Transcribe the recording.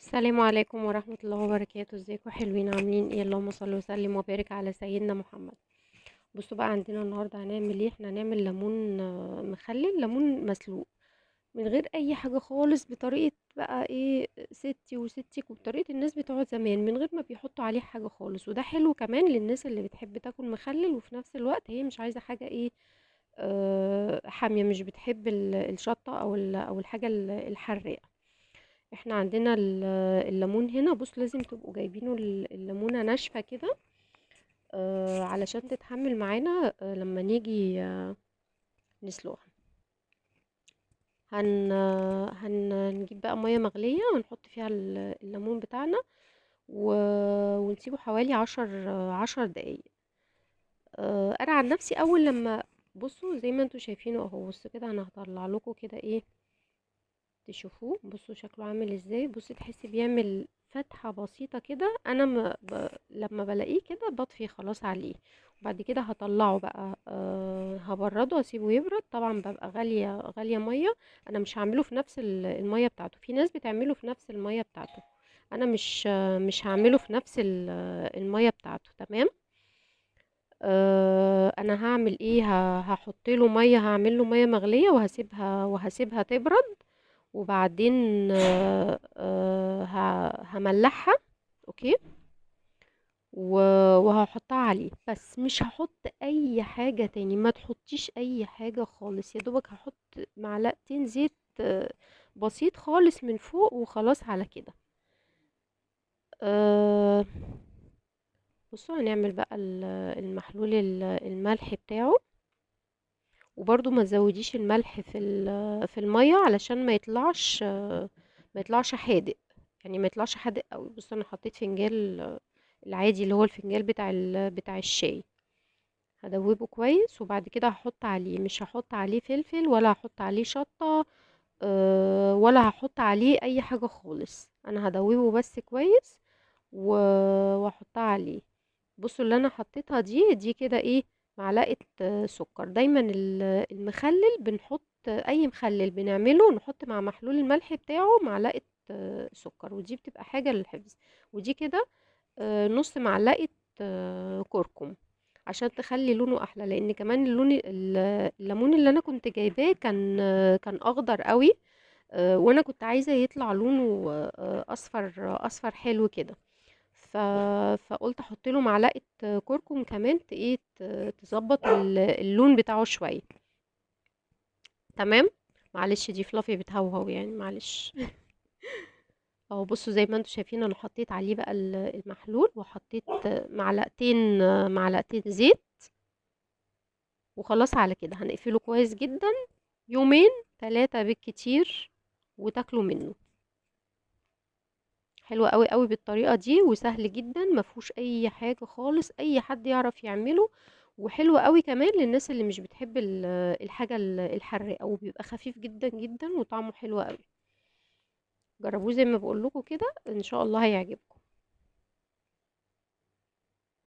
السلام عليكم ورحمة الله وبركاته. ازيكم حلوين؟ عاملين ايه؟ اللهم صل وسلم وبارك على سيدنا محمد. بصوا بقى، عندنا النهارده هنعمل ايه؟ احنا هنعمل ليمون مخلل، ليمون مسلوق من غير اي حاجة خالص، بطريقة بقى ايه، ستي وستك، وبطريقة الناس بتوع زمان، من غير ما بيحطوا عليه حاجة خالص. وده حلو كمان للناس اللي بتحب تاكل مخلل، وفي نفس الوقت هي مش عايزة حاجة ايه، حامية، مش بتحب الشطة او الحاجة الحراقة. احنا عندنا الليمون هنا. بص، لازم تبقوا جايبينه الليمونة ناشفة كده، علشان تتحمل معانا لما نيجي نسلقها. هنجيب بقى مية مغلية ونحط فيها الليمون بتاعنا، و... ونسيبه حوالي 10 دقايق. انا عن نفسي اول لما، بصوا زي ما انتوا شايفينه اهو، بصوا كده، انا هطلع لكم كده ايه تشوفوه. بصوا شكله عامل ازاي. بصي تحسي بيعمل فتحة بسيطة كده. انا لما بلاقيه كده بطفي خلاص عليه، وبعد كده هطلعه بقى، هبرده واسيبه يبرد. طبعا ببقى غالية غالية مية. انا مش هعمله في نفس المية بتاعته، في ناس بتعمله في نفس المية بتاعته. انا مش هعمله في نفس المية بتاعته. تمام. انا هعمل ايه، هحط له ميه، هعمل له ميه مغليه وهسيبها تبرد. وبعدين هملحها. اوكي. وهحطها عليه، بس مش هحط اي حاجة تاني. ما تحطيش اي حاجة خالص، يا دوبك هحط معلقتين زيت بسيط خالص من فوق، وخلاص على كده. أه بصوا، هنعمل بقى المحلول الملح بتاعه. وبرضو ما تزوديش الملح في المية، علشان ما يطلعش حادق. يعني ما يطلعش حادق قوي. بص، انا حطيت فنجان العادي، اللي هو الفنجان بتاع الشاي. هدوبه كويس، وبعد كده هحط عليه، مش هحط عليه فلفل، ولا هحط عليه شطة، ولا هحط عليه اي حاجة خالص. انا هدوبه بس كويس، واحطها عليه. بصوا اللي انا حطيتها دي كده ايه، معلقة سكر. دايما المخلل بنحط، اي مخلل بنعمله نحط مع محلول الملح بتاعه معلقة سكر، ودي بتبقى حاجة للحفظ. ودي كده نص معلقة كركم، عشان تخلي لونه احلى. لان كمان الليمون اللي انا كنت جايباه كان اخضر قوي، وانا كنت عايزة يطلع لونه اصفر اصفر حلو كده. ف... فقلت احط له معلقه كركم كمان، ايه، تظبط اللون بتاعه شويه. تمام. معلش، دي فلافي بتهوهو يعني، معلش. اهو بصوا زي ما انتم شايفين، انا حطيت عليه بقى المحلول، وحطيت معلقتين زيت. وخلاص على كده هنقفله كويس جدا. يومين 3 بالكتير وتاكلوا منه. حلو قوي قوي بالطريقه دي، وسهل جدا، ما فيهوش اي حاجه خالص، اي حد يعرف يعمله. وحلو قوي كمان للناس اللي مش بتحب الحاجه الحراقه، وبيبقى خفيف جدا جدا وطعمه حلو قوي. جربوه زي ما بقول لكم كده، ان شاء الله هيعجبكم.